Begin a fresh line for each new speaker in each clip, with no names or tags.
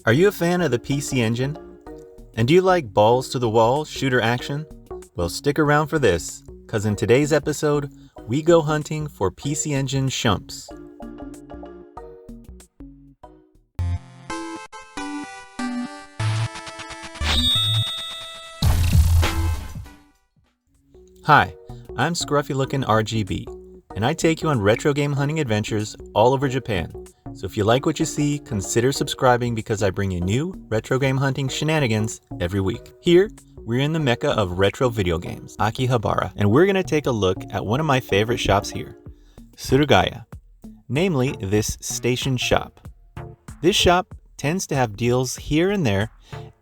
Are you a fan of the PC Engine? And do you like balls to the wall shooter action? Well, stick around for this, cause in today's episode, we go hunting for PC Engine shumps. Hi, I'm Scruffy Looking RGB, and I take you on retro game hunting adventures all over Japan. So if you like what you see, consider subscribing because I bring you new retro game hunting shenanigans every week. Here, we're in the mecca of retro video games, Akihabara, and we're going to take a look at one of my favorite shops here, Surugaya, namely this station shop. This shop tends to have deals here and there,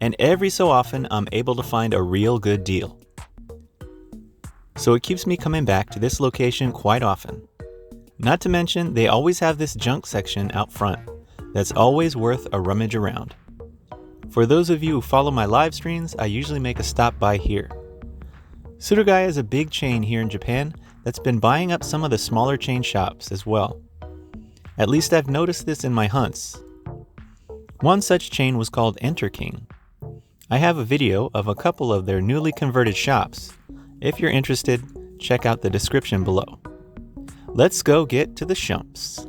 and every so often I'm able to find a real good deal. So it keeps me coming back to this location quite often. Not to mention, they always have this junk section out front that's always worth a rummage around. For those of you who follow my live streams, I usually make a stop by here. Surugaya is a big chain here in Japan that's been buying up some of the smaller chain shops as well. At least I've noticed this in my hunts. One such chain was called EnterKing. I have a video of a couple of their newly converted shops. If you're interested, check out the description below. Let's go get to the shumps.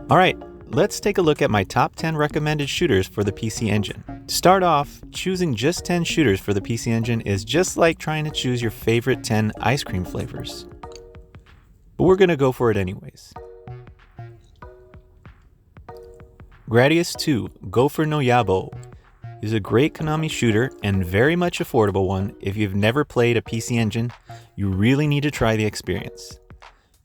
Alright, let's take a look at my top 10 recommended shooters for the PC Engine. To start off, choosing just 10 shooters for the PC Engine is just like trying to choose your favorite 10 ice cream flavors. But we're gonna go for it anyways. Gradius 2 Gopher no Yabo is a great Konami shooter and very much affordable one. If you've never played a PC Engine, you really need to try the experience.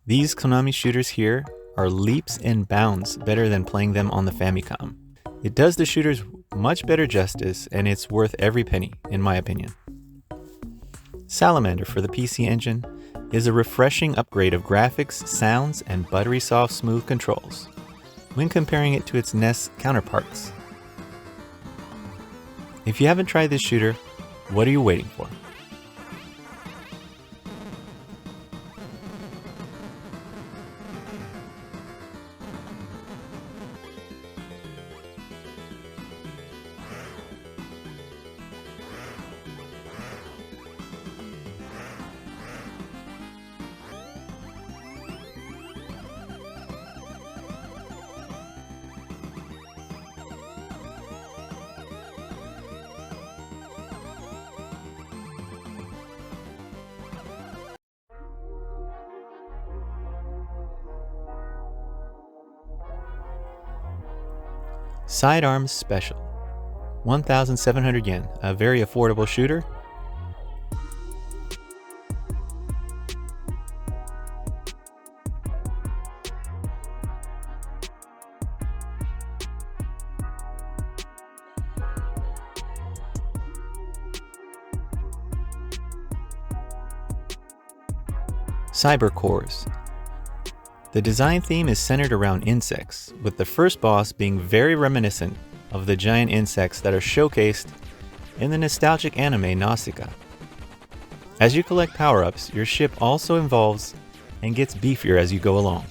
These Konami shooters here are leaps and bounds better than playing them on the Famicom. It does the shooters much better justice, and it's worth every penny, in my opinion. Salamander for the PC Engine is a refreshing upgrade of graphics, sounds, and buttery soft smooth controls when comparing it to its NES counterparts. If you haven't tried this shooter, what are you waiting for? Sidearms Special, 1,700 yen, a very affordable shooter. Cyber Cores. The design theme is centered around insects, with the first boss being very reminiscent of the giant insects that are showcased in the nostalgic anime Nausicaa. As you collect power-ups, your ship also evolves and gets beefier as you go along.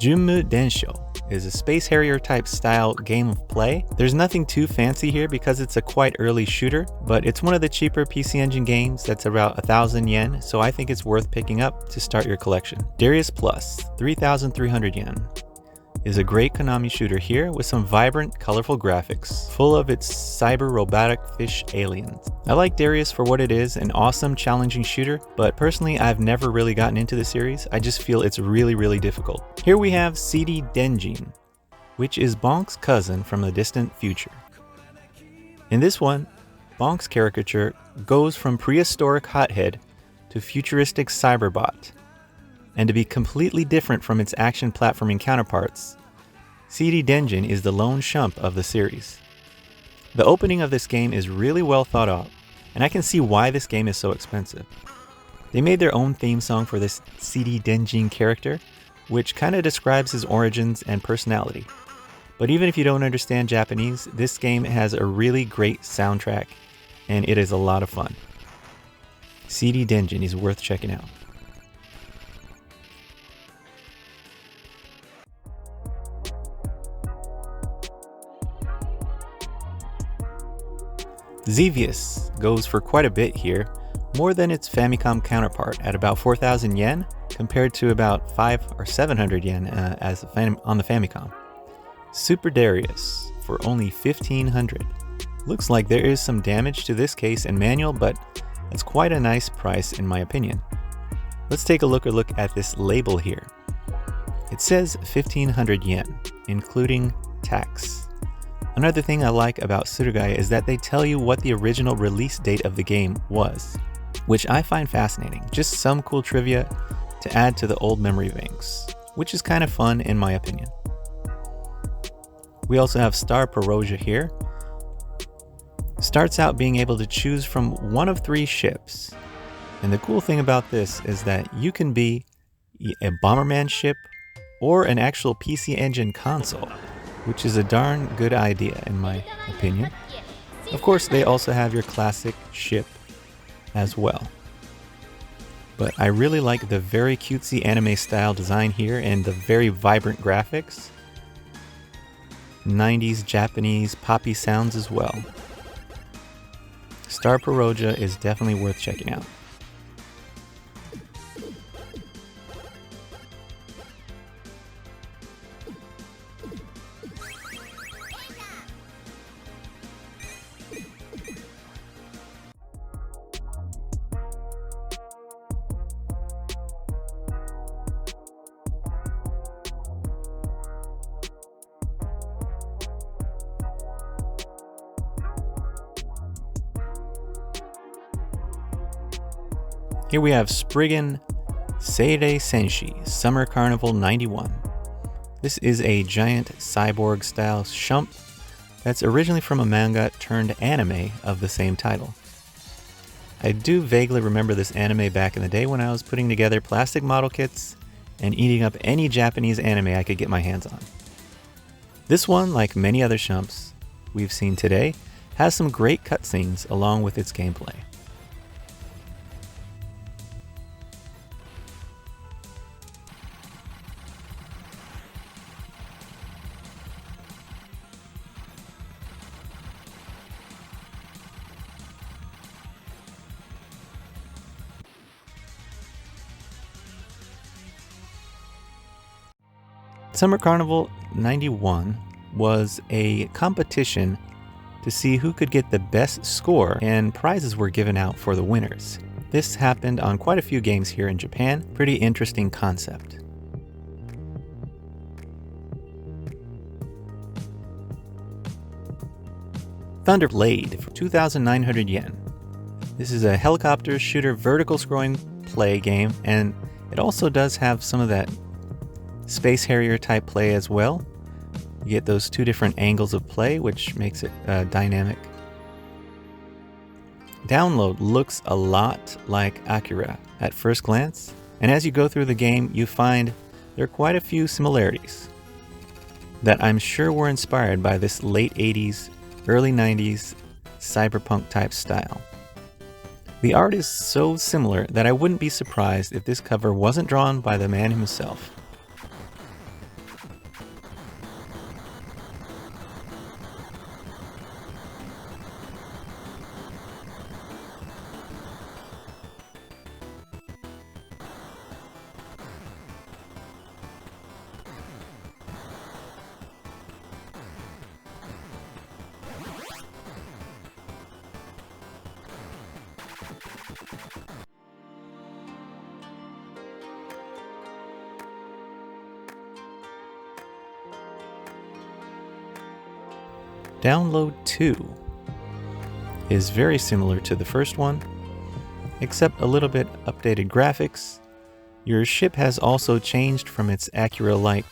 Junmu Densho is a Space Harrier type style game of play. There's nothing too fancy here because it's a quite early shooter, but it's one of the cheaper PC Engine games that's about 1,000 yen, so I think it's worth picking up to start your collection. Darius Plus, 3,300 yen, is a great Konami shooter here with some vibrant, colorful graphics, full of its cyber robotic fish aliens. I like Darius for what it is, an awesome, challenging shooter, but personally I've never really gotten into the series. I just feel it's really difficult. Here we have CD Denjin, which is Bonk's cousin from the distant future. In this one, Bonk's caricature goes from prehistoric hothead to futuristic cyberbot. And to be completely different from its action platforming counterparts, CD Denjin is the lone shump of the series. The opening of this game is really well thought out, and I can see why this game is so expensive. They made their own theme song for this CD Denjin character, which kind of describes his origins and personality. But even if you don't understand Japanese, this game has a really great soundtrack, and it is a lot of fun. CD Denjin is worth checking out. Xevious goes for quite a bit here, more than its Famicom counterpart at about 4,000 yen compared to about 500 or 700 yen on the Famicom. Super Darius for only 1,500. Looks like there is some damage to this case and manual, but it's quite a nice price in my opinion. Let's take a look at this label here. It says 1,500 yen, including tax. Another thing I like about Surugaya is that they tell you what the original release date of the game was, which I find fascinating. Just some cool trivia to add to the old memory banks, which is kind of fun in my opinion. We also have Star Paroja here. Starts out being able to choose from one of 3 ships. And the cool thing about this is that you can be a Bomberman ship or an actual PC Engine console, which is a darn good idea in my opinion. Of course, they also have your classic ship as well. But I really like the very cutesy anime style design here and the very vibrant graphics. 90s Japanese poppy sounds as well. Star Paroja is definitely worth checking out. Here we have Spriggan Seirei Senshi Summer Carnival 91. This is a giant cyborg style shump that's originally from a manga turned anime of the same title. I do vaguely remember this anime back in the day when I was putting together plastic model kits and eating up any Japanese anime I could get my hands on. This one, like many other shumps we've seen today, has some great cutscenes along with its gameplay. Summer Carnival 91 was a competition to see who could get the best score, and prizes were given out for the winners. This happened on quite a few games here in Japan. Pretty interesting concept. Thunderblade for 2,900 yen. This is a helicopter shooter vertical scrolling play game, and it also does have some of that Space Harrier type play as well. You get those 2 different angles of play, which makes it dynamic. Download looks a lot like Akira at first glance, and as you go through the game, you find there are quite a few similarities that I'm sure were inspired by this late 80s, early 90s cyberpunk type style. The art is so similar that I wouldn't be surprised if this cover wasn't drawn by the man himself. Download 2 is very similar to the first one, except a little bit updated graphics Your ship has also changed from its Acura-like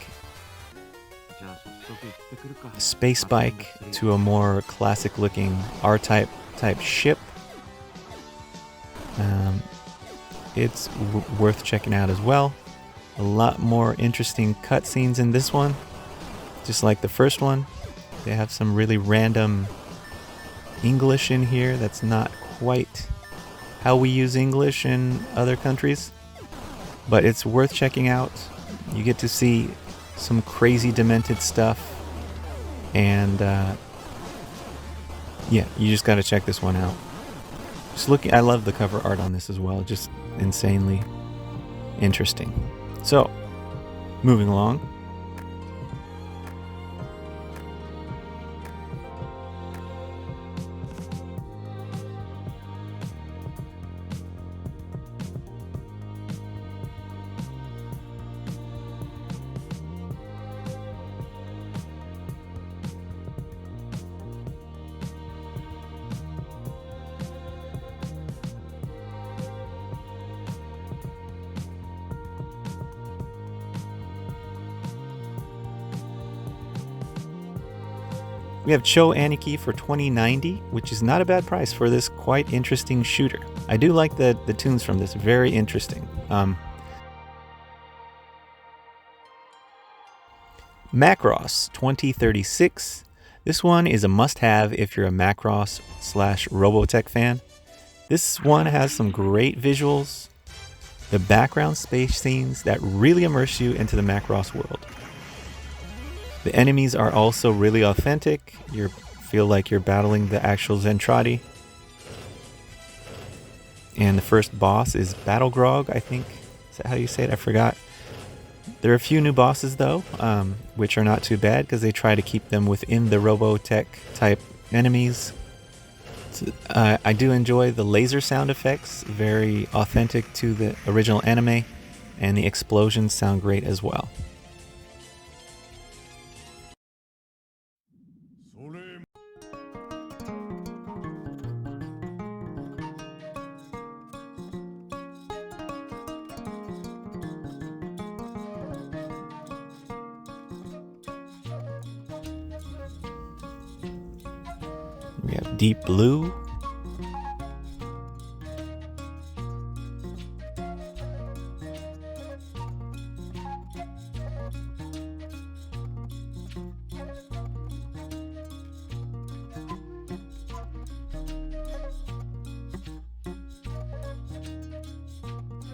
space bike to a more classic-looking R-type ship. It's worth checking out as well. A lot more interesting cutscenes in this one, just like the first one. They have some really random English in here that's not quite how we use English in other countries, but it's worth checking out. You get to see some crazy demented stuff, and yeah, you just got to check this one out. Just looking, I love the cover art on this as well, just insanely interesting. So, moving along. We have Cho Any Key for $20.90, which is not a bad price for this quite interesting shooter. I do like the tunes from this, very interesting. Macross 2036. This one is a must-have if you're a Macross / Robotech fan. This one has some great visuals, the background space scenes that really immerse you into the Macross world. The enemies are also really authentic. You feel like you're battling the actual Zentradi. And the first boss is Battle Grog, I think. Is that how you say it? I forgot. There are a few new bosses though, which are not too bad because they try to keep them within the Robotech type enemies. So, I do enjoy the laser sound effects, very authentic to the original anime, and the explosions sound great as well. We have Deep Blue.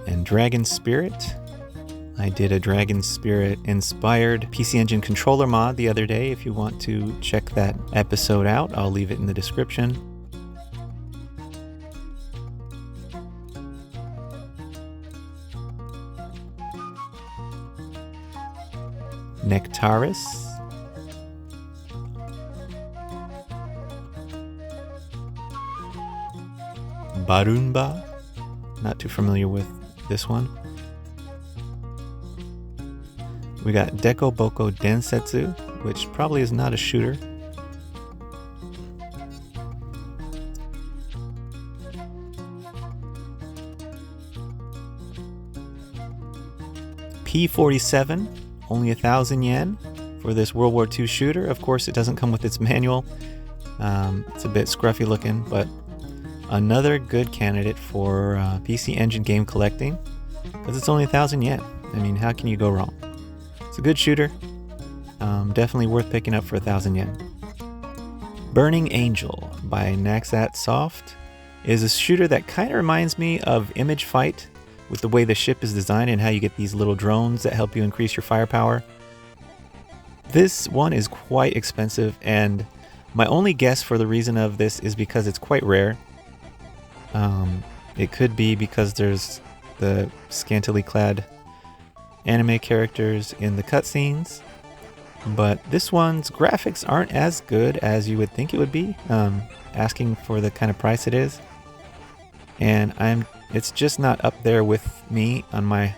And Dragon Spirit. I did a Dragon Spirit inspired PC Engine controller mod the other day. If you want to check that episode out, I'll leave it in the description. Nectaris. Barunba. Not too familiar with this one. We got Deko Boko Densetsu, which probably is not a shooter. P47, only 1,000 yen for this World War II shooter. Of course, it doesn't come with its manual. It's a bit scruffy looking, but another good candidate for PC Engine game collecting because it's only 1,000 yen. I mean, how can you go wrong? It's a good shooter, definitely worth picking up for 1,000 yen. Burning Angel by Naxat Soft is a shooter that kind of reminds me of Image Fight with the way the ship is designed and how you get these little drones that help you increase your firepower. This one is quite expensive, and my only guess for the reason of this is because it's quite rare. It could be because there's the scantily clad anime characters in the cutscenes, but this one's graphics aren't as good as you would think it would be, asking for the kind of price it is, and it's just not up there with me on my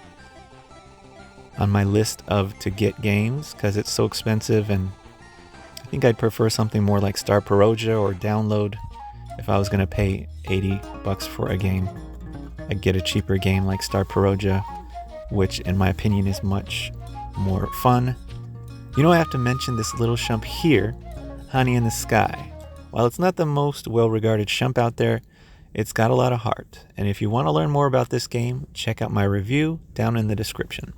list of to get games because it's so expensive, and I think I'd prefer something more like Star Paroja or Download. If I was going to pay $80 for a game, I'd get a cheaper game like Star Paroja which in my opinion is much more fun. You know, I have to mention this little shump here, Hani in the Sky. While it's not the most well-regarded shump out there, it's got a lot of heart. And if you want to learn more about this game, check out my review down in the description.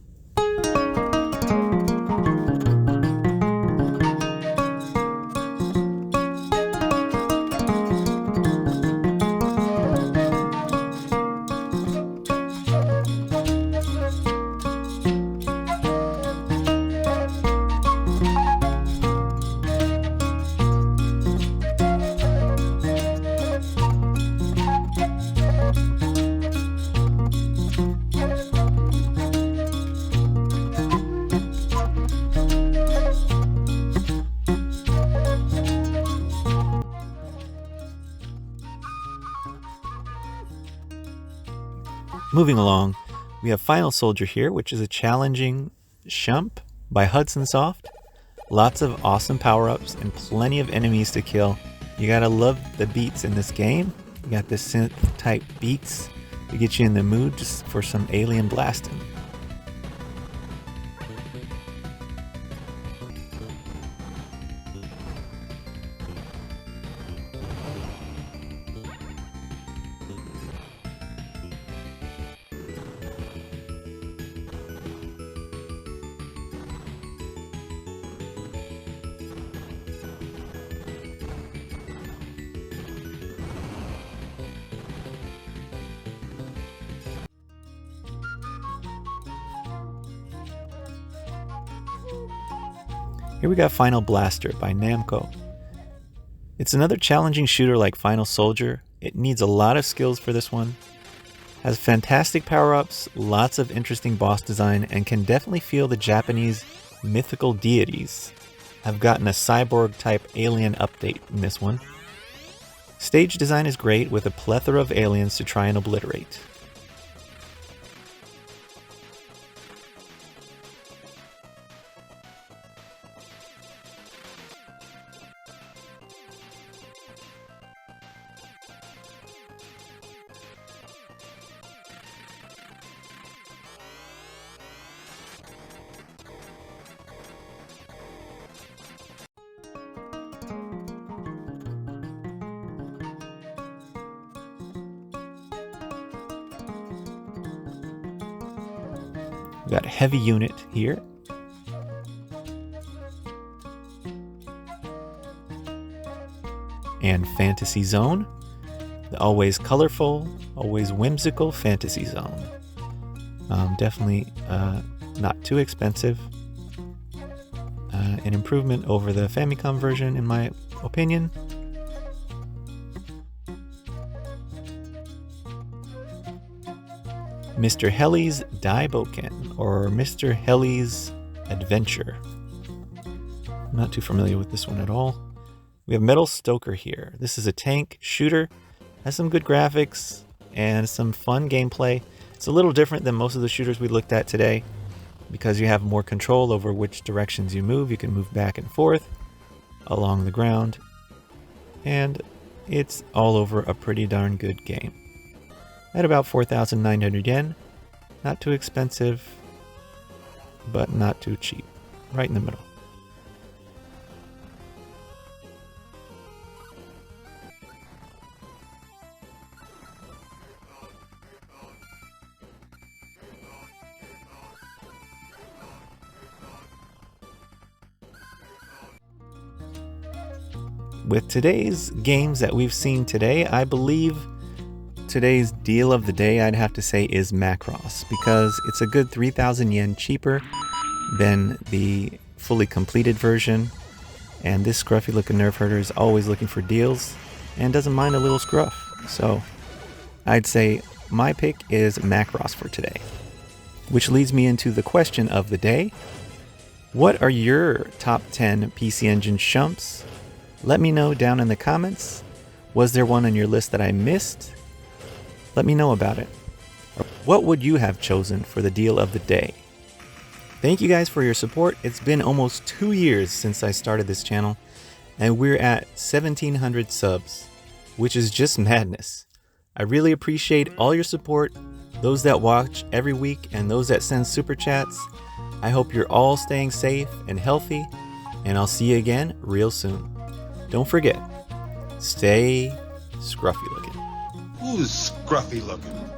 Moving along, we have Final Soldier here, which is a challenging shump by Hudson Soft. Lots of awesome power-ups and plenty of enemies to kill. You gotta love the beats in this game. You got the synth-type beats to get you in the mood just for some alien blasting. Here we got Final Blaster by Namco. It's another challenging shooter like Final Soldier. It needs a lot of skills for this one. Has fantastic power-ups, lots of interesting boss design, and can definitely feel the Japanese mythical deities. I've gotten a cyborg-type alien update in this one. Stage design is great with a plethora of aliens to try and obliterate. We got Heavy Unit here. And Fantasy Zone. The always colorful, always whimsical Fantasy Zone. Definitely not too expensive. An improvement over the Famicom version in my opinion. Mr. Heli's Daiboken, or Mr. Heli's Adventure. I'm not too familiar with this one at all. We have Metalstoker here. This is a tank shooter, has some good graphics and some fun gameplay. It's a little different than most of the shooters we looked at today because you have more control over which directions you move. You can move back and forth along the ground, and it's all over a pretty darn good game. At about 4,900 yen, not too expensive, but not too cheap, right in the middle. With today's games that we've seen today, I believe today's deal of the day, I'd have to say, is Macross, because it's a good 3,000 yen cheaper than the fully completed version, and this scruffy looking nerf herder is always looking for deals and doesn't mind a little scruff. So I'd say my pick is Macross for today, which leads me into the question of the day. What are your top 10 PC Engine shumps? Let me know down in the comments. Was there one on your list that I missed? Let me know about it. What would you have chosen for the deal of the day? Thank you guys for your support. It's been almost 2 years since I started this channel, and we're at 1,700 subs, which is just madness. I really appreciate all your support. those that watch every week, and those that send super chats. I hope you're all staying safe and healthy, and I'll see you again real soon. Don't forget, stay scruffy looking.
Who's scruffy looking?